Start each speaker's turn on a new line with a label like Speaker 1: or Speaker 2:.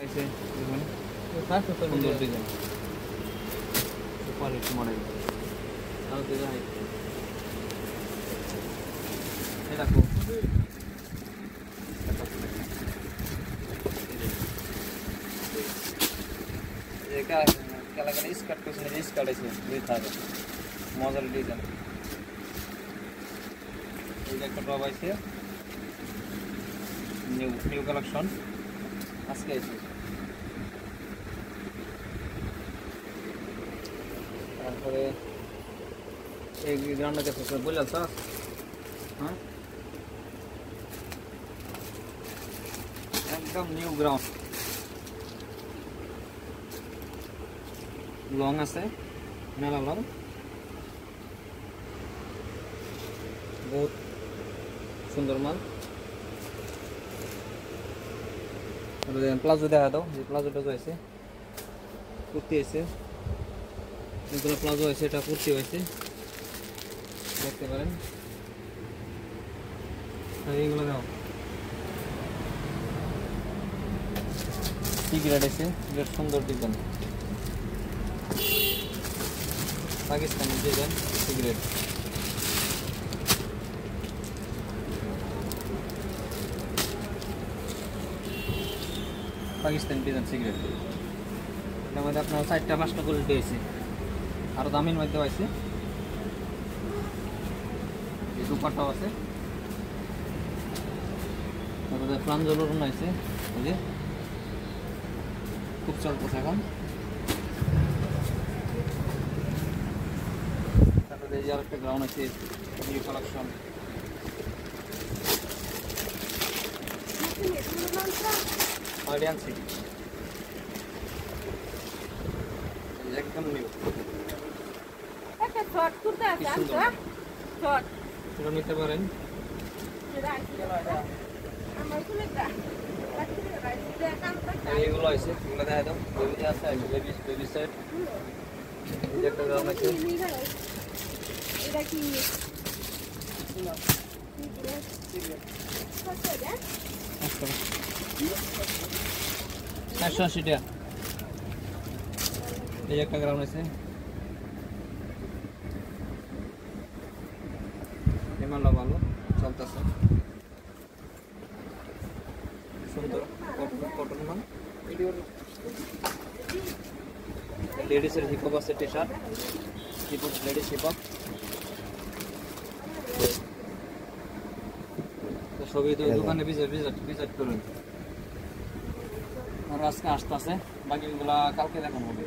Speaker 1: ऐसे দেখুন সুন্দর ডিজাইন সুপার হিট মডেল আর ডিজাইন এটা খুব এটা কালাকালি স্কার্ট কোসনে স্কার্ট আছে দুই থাকে মডেল ডিজাইন এই একটা টপ আছে নিউ কালেকশন আজকে আছে তারপরে এই গ্রাউন্ডে দেখো বললাম তো হ্যাঁ একদম নিউ গ্রাউন্ড লং আছে মেলা লং বহুত সুন্দর মাল প্লাজো দেখা দাও যে প্লাজোটা আছে কুর্তি আছে এগুলো প্লাজো আছে এটা কুর্তি হয়েছে দেখতে পারেন এইগুলো দাও সিগারেট আছে বেশ সুন্দর design Pakistani design cigarette Pakistani design cigarette এর মধ্যে আপনার 4টা 5টা কোয়ালিটি আছে আর দামের মধ্যে আছে এই দুপাট্টাও আছে তারপরে ফ্লাঞ্জোলর আছে এই যে খুব চলতেছে এখন তারপরে এই যে আরেকটা গ্রাউন্ড আছে নিউ কালেকশন অডিয়েন্সি একদম নিউ
Speaker 2: একটা শর্ট কুর্তা আছে আমটা শর্ট
Speaker 1: পুরো নিতে পারেন
Speaker 2: আমার কুলেটা
Speaker 1: এইগুলো আছে এগুলো দেখা দাও বেবি আছে বেবি সেট এই একটা গ্রাউন্ড আছে
Speaker 2: এটা কি
Speaker 1: একশো 80 টাকা এই একটা গ্রাউন্ড আছে মালটা ভালো চলতেছে সুন্দর কটন মাল লেডিসের হিপহপ আছে T shirt hip hop ladies hip hop সবই তো দোকানে ভিজিট করুন আর আজকে আসতেছে বাকিগুলা কালকে দেখানো হবে।